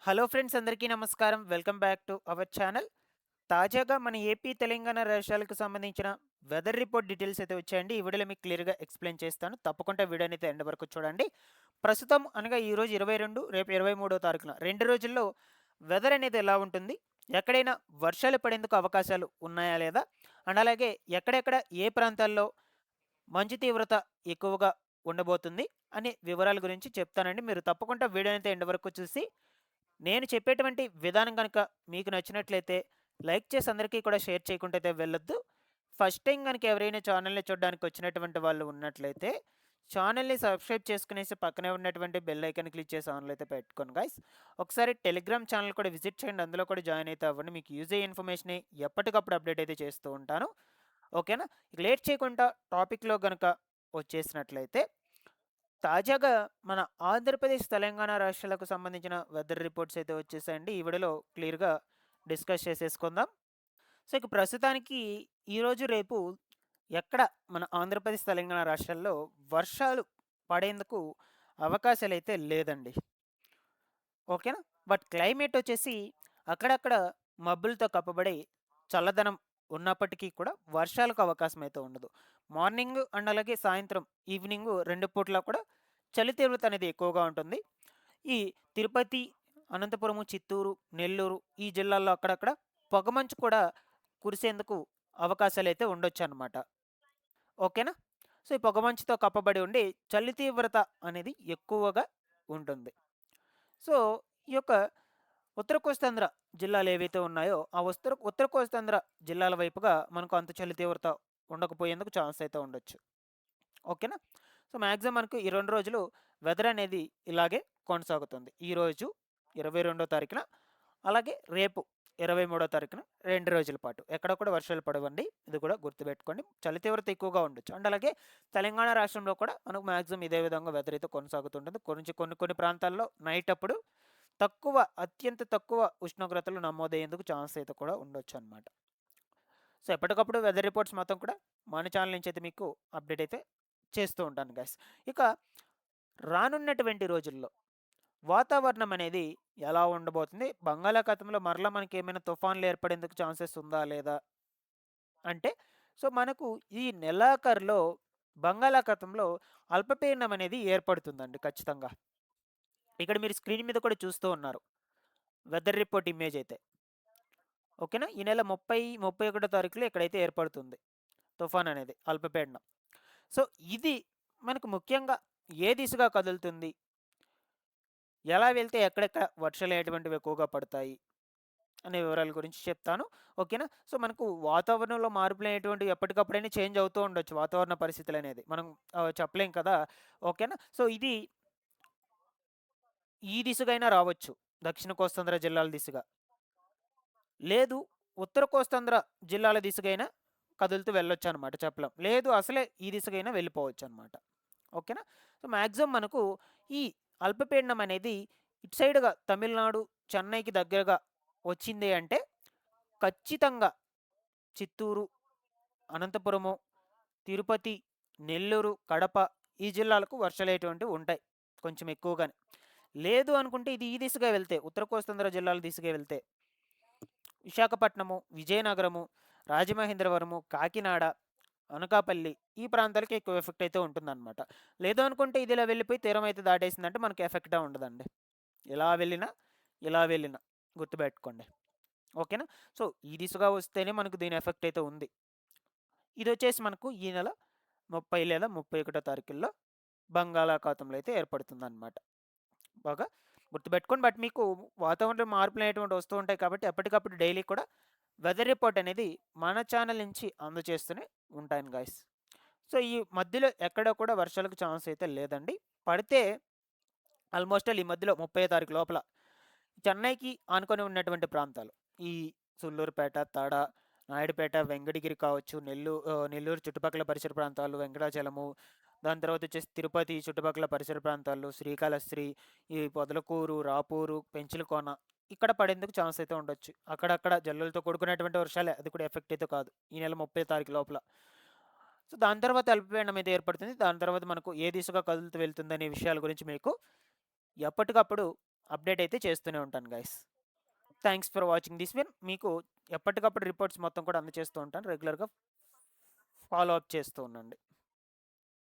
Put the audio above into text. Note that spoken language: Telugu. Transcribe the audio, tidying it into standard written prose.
హలో ఫ్రెండ్స్, అందరికీ నమస్కారం. Welcome back to our channel. తాజాగా మన ఏపీ, తెలంగాణ రాష్ట్రాలకు సంబంధించిన వెదర్ రిపోర్ట్ డీటెయిల్స్ అయితే వచ్చాయండి. ఈ వీడియోలో మీకు క్లియర్‌గా ఎక్స్‌ప్లెయిన్ చేస్తాను. తప్పకుండా వీడియోని అయితే ఎండ్ వరకు చూడండి. ప్రస్తుతం అనగా ఈరోజు 22, రేపు 23 తారీఖున 2 రోజుల్లో వెదర్ అనేది ఎలా ఉంటుంది? ఎక్కడైనా వర్షాలు పడేందుకు అవకాశాలు ఉన్నాయా లేదా? అండ్ అలాగే ఎక్కడెక్కడ ఏ ప్రాంతాల్లో మంచు తీవ్రత ఎక్కువగా ఉండబోతుంది అనే వివరాల గురించి చెప్తానండి. మీరు తప్పకుండా వీడియోని అయితే ఎండ్ వరకు చూసి నేను చెప్పేటువంటి విధానం గనుక మీకు నచ్చినట్లయితే లైక్ చేసి అందరికీ కూడా షేర్ చేయకుండా అయితే వెళ్ళొద్దు. ఫస్ట్ టైం గనుక ఎవరైనా ఛానల్‌ని చూడడానికి వచ్చినటువంటి వాళ్ళు ఉన్నట్లయితే ఛానల్‌ని సబ్స్క్రైబ్ చేసుకునేసి పక్కనే ఉన్నటువంటి బెల్ ఐకాన్ క్లిక్ చేసి ఆన్‌లో అయితే పెట్టుకోండి గైస్. ఒకసారి టెలిగ్రామ్ ఛానల్ కూడా విజిట్ చేయండి. అందులో కూడా జాయిన్ అయితే అవ్వండి. మీకు యూజ్ అయ్యే ఇన్ఫర్మేషన్‌ని ఎప్పటికప్పుడు అప్డేట్ అయితే చేస్తూ ఉంటాను. ఓకేనా? ఇక లేట్ చేయకుండా టాపిక్‌లో గనుక వచ్చేసినట్లయితే తాజాగా మన ఆంధ్రప్రదేశ్, తెలంగాణ రాష్ట్రాలకు సంబంధించిన వెదర్ రిపోర్ట్స్ అయితే వచ్చేసాయండి. ఈ వీడియోలో క్లియర్‌గా డిస్కస్ చేసేసుకుందాం. సో, ఇక ప్రస్తుతానికి ఈరోజు, రేపు ఎక్కడ మన ఆంధ్రప్రదేశ్, తెలంగాణ రాష్ట్రాల్లో వర్షాలు పడేందుకు అవకాశాలైతే లేదండి. ఓకేనా? బట్ క్లైమేట్ వచ్చేసి అక్కడక్కడ మబ్బులతో కప్పబడి చల్లదనం ఉన్నప్పటికీ కూడా వర్షాలకు అవకాశం అయితే ఉండదు. మార్నింగ్ అండ్ అలాగే సాయంత్రం, ఈవినింగ్ 2 పూట్ల కూడా చలి తీవ్రత అనేది ఎక్కువగా ఉంటుంది. ఈ తిరుపతి, అనంతపురము, చిత్తూరు, నెల్లూరు ఈ జిల్లాల్లో అక్కడక్కడ పొగమంచు కూడా కురిసేందుకు అవకాశాలైతే ఉండొచ్చనమాట. ఓకేనా? సో, ఈ పొగమంచుతో కప్పబడి ఉండి చలి తీవ్రత అనేది ఎక్కువగా ఉంటుంది. సో, ఈ యొక్క ఉత్తర కోస్తాంధ్ర జిల్లాలు ఏవైతే ఉన్నాయో, ఆ ఉత్తర ఉత్తర కోస్తాంధ్ర జిల్లాల వైపుగా మనకు అంత చలి తీవ్రత ఉండకపోయేందుకు ఛాన్స్ అయితే ఉండొచ్చు. ఓకేనా? సో, మాక్సిమం మనకు ఈ 2 రోజులు వెదర్ అనేది ఇలాగే కొనసాగుతుంది. ఈరోజు 22 తారీఖున, అలాగే రేపు 23 తారీఖున 2 రోజుల పాటు. ఎక్కడ కూడా వర్షాలు పడవండి. ఇది కూడా గుర్తుపెట్టుకోండి. చలి తీవ్రత ఎక్కువగా ఉండొచ్చు. అండ్ అలాగే తెలంగాణ రాష్ట్రంలో కూడా మనకు మాక్సిమం ఇదే విధంగా వెదర్ అయితే కొనసాగుతుంటుంది. కొన్ని కొన్ని ప్రాంతాల్లో నైట్ అప్పుడు తక్కువ, అత్యంత తక్కువ ఉష్ణోగ్రతలు నమోదయ్యేందుకు ఛాన్స్ అయితే కూడా ఉండొచ్చనమాట. సో, ఎప్పటికప్పుడు వెదర్ రిపోర్ట్స్ మొత్తం కూడా మన ఛానల్ నుంచి అయితే మీకు అప్డేట్ అయితే చేస్తూ ఉంటాను గైస్. ఇక రానున్నటువంటి రోజుల్లో వాతావరణం అనేది ఎలా ఉండబోతుంది? బంగాళాఖాతంలో మరలా మనకేమైనా తుఫాన్లు ఏర్పడేందుకు ఛాన్సెస్ ఉందా? లేదా? అంటే సో, మనకు ఈ నెలాఖరులో బంగాళాఖాతంలో అల్పపీడనం అనేది ఏర్పడుతుందండి ఖచ్చితంగా. ఇక్కడ మీరు స్క్రీన్ మీద కూడా చూస్తూ ఉన్నారు. వెదర్ రిపోర్ట్ ఇమేజ్ అయితే. ఓకేనా? ఈ నెల 30, 31 తారీఖులో ఇక్కడైతే ఏర్పడుతుంది తుఫాన్ అనేది, అల్పపీడనం. సో, ఇది మనకు ముఖ్యంగా ఏ దిశగా కదులుతుంది? ఎలా వెళ్తే ఎక్కడెక్కడ వర్షాలు ఎటువంటివి ఎక్కువగా పడతాయి? అనే వివరాల గురించి చెప్తాను. ఓకేనా? సో, మనకు వాతావరణంలో మార్పులనేటువంటివి ఎప్పటికప్పుడైనా చేంజ్ అవుతూ ఉండొచ్చు. వాతావరణ పరిస్థితులనేది. మనం చెప్పలేం కదా! ఓకేనా? సో, ఇది ఈ దిశగైనా రావచ్చు. దక్షిణ కోస్తాంధ్ర జిల్లాల దిశగా. లేదు, ఉత్తర కోస్తాంధ్ర జిల్లాల దిశగైనా కదులుతూ వెళ్ళొచ్చనమాట చెప్పలేం. లేదు, అసలే ఈ దిశగైనా వెళ్ళిపోవచ్చనమాట. ఓకేనా? సో, మాక్సిమం మనకు ఈ అల్పపీడనం అనేది ఇటు సైడ్‌గా తమిళనాడు, చెన్నైకి దగ్గరగా వచ్చింది అంటే ఖచ్చితంగా చిత్తూరు, అనంతపురము, తిరుపతి, నెల్లూరు, కడప ఈ జిల్లాలకు వర్షాలనేటువంటివి ఉంటాయి కొంచెం ఎక్కువగానే. లేదు అనుకుంటే ఇది ఈ దిశగా వెళ్తే, ఉత్తర కోస్తాంధ్ర జిల్లాల దిశగా వెళ్తే విశాఖపట్నము, విజయనగరము, రాజమహేంద్రవరము, కాకినాడ, అనకాపల్లి ఈ ప్రాంతాలకి ఎక్కువ ఎఫెక్ట్ అయితే ఉంటుందన్నమాట. లేదు అనుకుంటే ఇది ఇలా వెళ్ళిపోయి తీరం అయితే దాటేసిందంటే మనకి ఎఫెక్టే ఉండదండి. ఇలా వెళ్ళినా, ఇలా వెళ్ళినా గుర్తుపెట్టుకోండి. ఓకేనా? సో, ఈ దిశగా వస్తేనే మనకు దీని ఎఫెక్ట్ అయితే ఉంది. ఇదొచ్చేసి మనకు ఈ నెల 30 లేదా 31 తారీఖుల్లో బంగాళాఖాతంలో అయితే ఏర్పడుతుందన్నమాట. బాగా గుర్తుపెట్టుకోండి. బట్ మీకు వాతావరణ మార్పులనేటువంటివి వస్తూ ఉంటాయి కాబట్టి ఎప్పటికప్పుడు డైలీ కూడా వెదర్ రిపోర్ట్ అనేది మన ఛానల్ నుంచి అందజేస్తూనే ఉంటాను గైస్. సో, ఈ మధ్యలో ఎక్కడ కూడా వర్షాలకు ఛాన్స్ అయితే లేదండి. పడితే ఆల్మోస్ట్ ఆల్ ఈ మధ్యలో 30 తారీఖు లోపల చెన్నైకి ఆనుకొని ఉన్నటువంటి ప్రాంతాలు. ఈ సుళ్ళూరుపేట, తడ, నాయుడుపేట, వెంకటగిరి కావచ్చు, నెల్లూరు చుట్టుపక్కల పరిసర ప్రాంతాలు, వెంకటాచలము, దాని తర్వాత వచ్చేసి తిరుపతి చుట్టుపక్కల పరిసర ప్రాంతాలు, శ్రీకాళహస్తి, ఈ పొదలకూరు, రాపూరు, పెంచులకోన ఇక్కడ పడేందుకు ఛాన్స్ అయితే ఉండొచ్చు. అక్కడక్కడ జల్లులతో కూడుకున్నటువంటి వర్షాలే, అది కూడా ఎఫెక్ట్ అయితే కాదు ఈ నెల 30 తారీఖు లోపల. సో, దాని తర్వాత అల్పపీడనం అయితే ఏర్పడుతుంది. దాని తర్వాత మనకు ఏ దిశగా కదులుతూ వెళ్తుందనే విషయాల గురించి మీకు ఎప్పటికప్పుడు అప్డేట్ అయితే చేస్తూనే ఉంటాను guys. Thanks for watching this win. మీకు ఎప్పటికప్పుడు రిపోర్ట్స్ మొత్తం కూడా అందజేస్తూ ఉంటాను. రెగ్యులర్గా ఫాలో అప్ చేస్తూ ఉండండి.